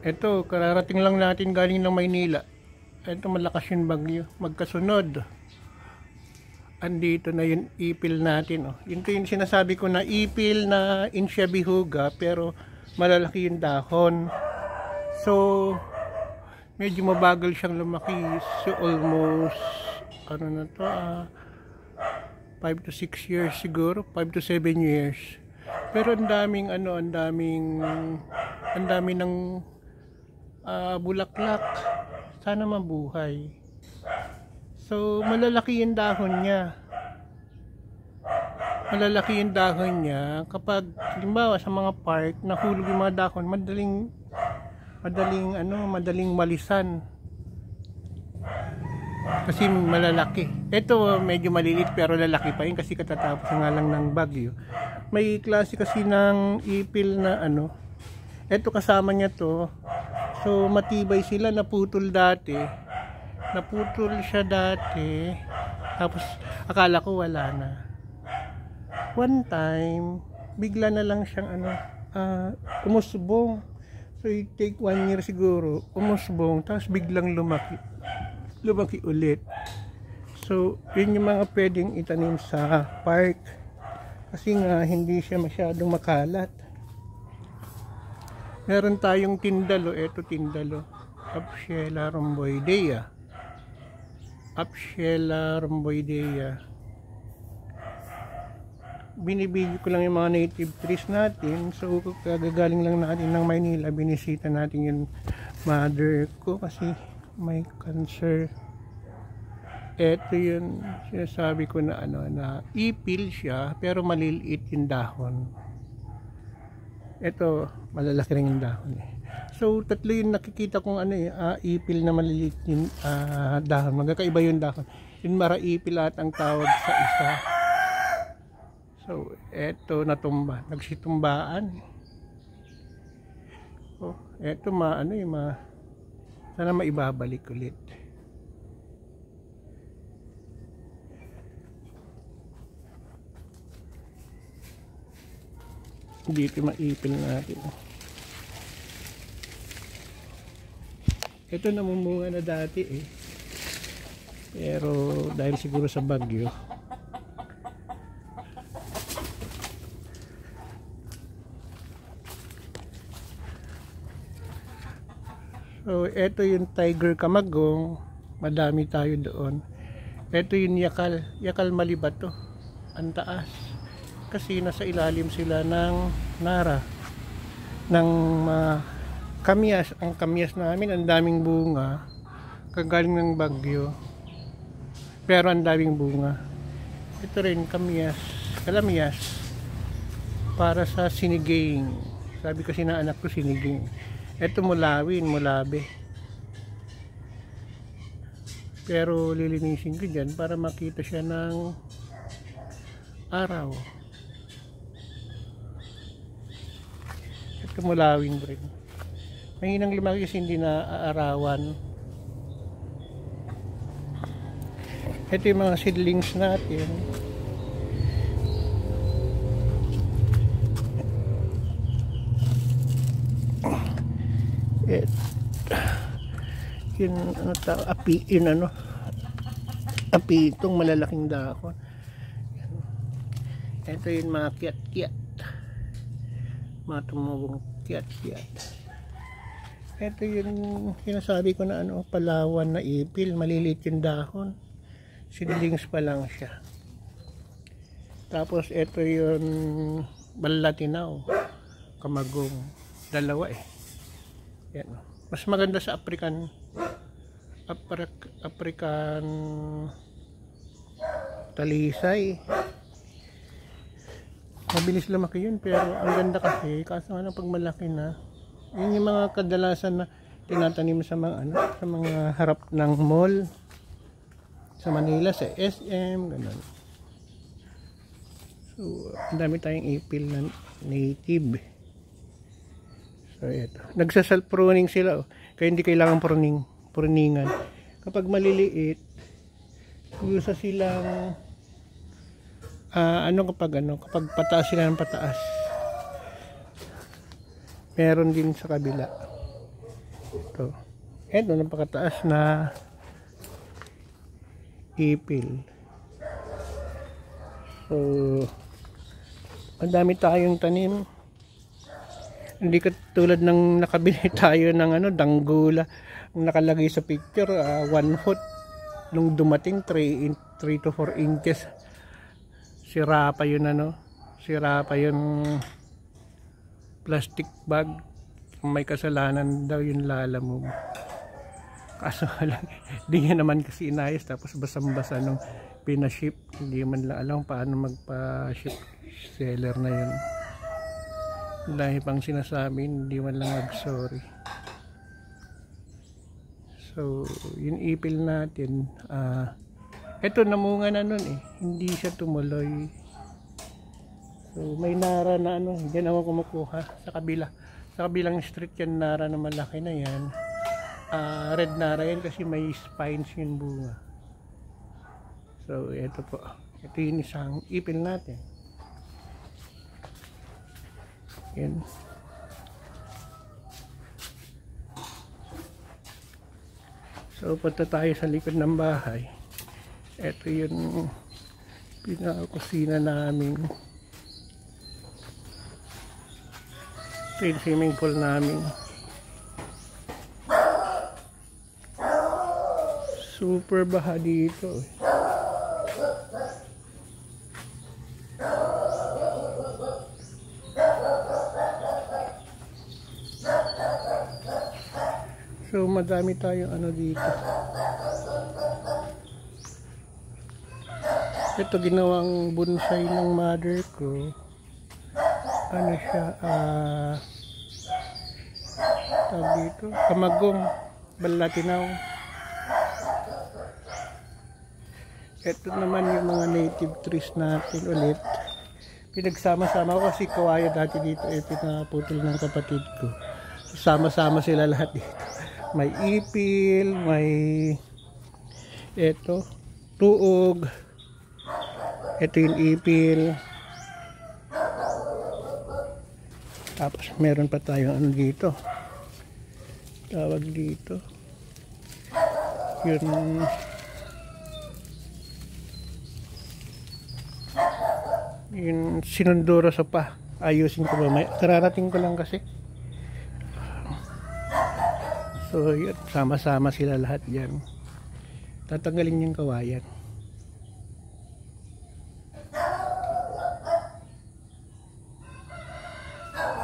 Ito, kararating lang natin galing ng Maynila. Ito, malakas yung bagyo. Magkasunod. Andito na yung ipil natin. Oh. Yun ko yung sinasabi ko na ipil na insya bihuga, pero malalaki yung dahon. So, medyo mabagal siyang lumaki. So, almost, ano na to, 5 to 6 years siguro. 5 to 7 years. Pero ang daming, ang dami ng bulaklak. Sana mabuhay. So, malalaki yung dahon niya. Malalaki yung dahon niya kapag, halimbawa sa mga park, nahulog yung mga dahon, madaling malisan. Kasi malalaki. Ito medyo malilit pero lalaki pa yun kasi katatapos nga lang ng bagyo. May klase kasi ng ipil na ito kasama niya to. So matibay sila, naputol siya dati, tapos akala ko wala na. One time bigla na lang siyang umusbong. So it take 1 year siguro, umusbong, tapos biglang lumaki ulit. So yun yung mga pwedeng itanim sa park kasi nga hindi siya masyadong makalat. Meron tayong tindalo, eto tindalo, Apsiela rhomboidea. Apsiela rhomboidea. Binibigyo ko lang yung mga native trees natin. So kagagaling lang natin ng Maynila, binisita natin yung mother ko kasi may cancer. Eto yun sinasabi ko na na ipil siya pero maliliit yung dahon. Ito, malalaki rin yung dahon eh. So, tatlo yung nakikita kong ipil na maliliit yung dahon. Magkakaiba yung dahon. Yung maraipil at ang tawag sa isa. So, eto natumba. Nagsitumbaan. Oh, eto sana maibabalik ulit. Dito maipil natin. Ito namumunga na dati eh. Pero dahil siguro sa bagyo. So ito yung tiger kamagong. Madami tayo doon. Ito yung yakal malibato. Ang taas. Kasi nasa ilalim sila ng nara ng kamyas. Ang kamyas namin ang daming bunga kagaling ng bagyo pero ang daming bunga. Ito rin kalamyas para sa siniging. Sabi kasi na anak ko siniging. Ito mulabe pero lilinisin ko dyan para makita siya ng araw. Mulawin rin. Mahinang lumaki kasi hindi na aarawan. Ito yung mga seedlings natin. Api itong malalaking dahon. Ito yung mga kiat-kiat. Mga tumubong kiat-kiat. Ito yung sinasabi ko na palawan na ipil, maliliit yung dahon. Seedlings pa lang siya. Tapos ito yung balatinaw, kamagong, dalawa eh. Yan. Mas maganda sa African talisay. Mabilis lumaki yun pero ang ganda kasi kaso nga pag malaki na yun yung mga kadalasan na tinatanim sa mga harap ng mall sa Manila, sa SM, ganun. So ang dami tayong ipil na native. So ito, nagsa-self pruning sila kaya hindi kailangan pruningan. Kapag maliliit gusto silang kapag pataas sila ng pataas. Meron din sa kabila. Ito napakataas na ipil. So ang dami tayong tanim. Hindi katulad ng nakabili tayo ng danggula. Ang nakalagay sa picture 1 foot. Nung dumating 3 to 4 inches. Sira pa yun sira pa yung plastic bag. May kasalanan daw yung lala mo. Kaso lang, di niya naman kasi inayos, tapos basang-basa nung pinaship. Hindi man lang alam paano magpa-ship seller na yun. Dahil pang sinasabi, hindi man lang mag-sorry. So, yung ipil natin, eto namunga na nun hindi siya tumuloy. So, may nara na dyan ako kumukuha sa kabila. Sa kabilang street yan, nara na malaki na yan. Red nara yan kasi may spines yung bunga. So ito po, ito yung isang ipil natin. Yan. So punta tayo sa likod ng bahay. Ito yung pinakakusina namin. Ito yung swimming pool namin. Super baha dito. So madami tayong dito. Ito ginawang bonsai ng mother ko. Siya tawag dito, kamagong balatinaw. Ito naman yung mga native trees natin ulit. Pinagsama-sama ko kasi kawayan dati dito pinaputol ng kapatid ko. Sama-sama sila lahat dito. May ipil, may tuog. Ito yung ipil. Tapos meron pa tayong dito. Tawag dito. Yung sinunduro sa pa. Ayusin ko ba? Kararating ko lang kasi. So yun, sama-sama sila lahat dyan. Tatanggalin yung kawayan.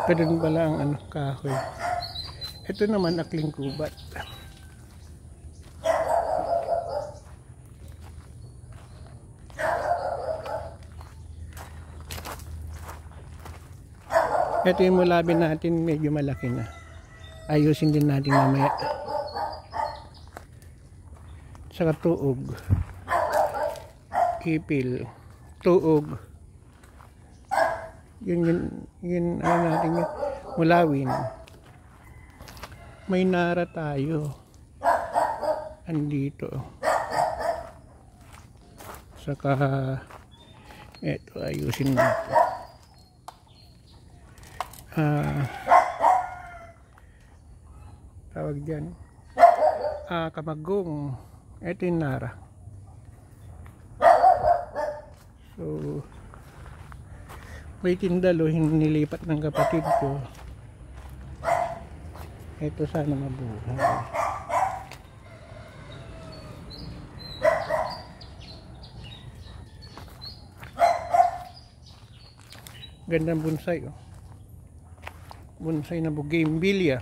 Pero dun pala ang kahoy. Ito naman akling kubat. Ito yung mulabin natin, medyo malaki na. Ayusin din natin mamaya. Saka tuog. Ipil. Tuog. Yun natin yun. Mulawin. May nara tayo. Andito. Saka eto ayusin natin. Tawag dyan kamagong. Ito yung nara. So may tindalo nilipat ng kapatid ko. Ito sana mabuhay. Gandang bonsai bonsai na bougainvillea.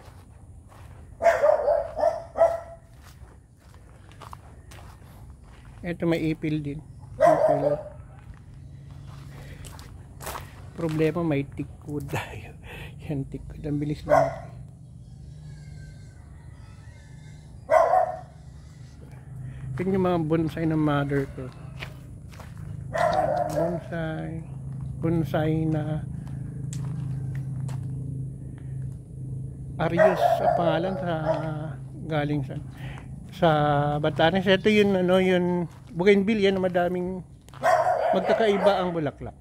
Ito may ipil din. Ipil. Problema may tikod tayo. Yan tikod. Ang bilis lang. Ito yung mga bonsai ng mother ko. Bonsai na Arius ang pangalan sa galing sa Batanes. Ito yun yung bougainvillea na madaming magkakaiba ang bulaklak.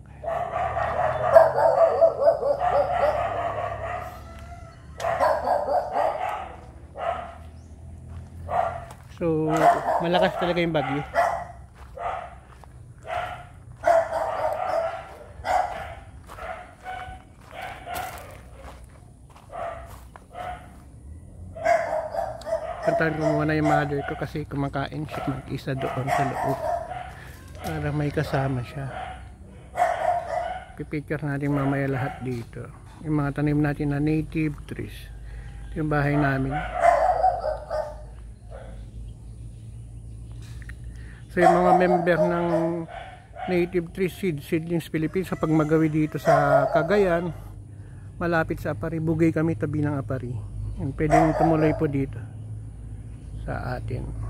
So malakas talaga yung bagyo. Kantahan ko muna yung mother ko kasi kumakain siya mag-isa doon sa loob para may kasama siya. Pipicture natin mamaya lahat dito yung mga tanim natin na native trees. Ito yung bahay namin. So yung mga member ng Native Tree Seedlings Philippines, sa pag magawi dito sa Cagayan, malapit sa Apari, Bugay kami, tabi ng Apari. Pwedeng tumuloy po dito sa atin.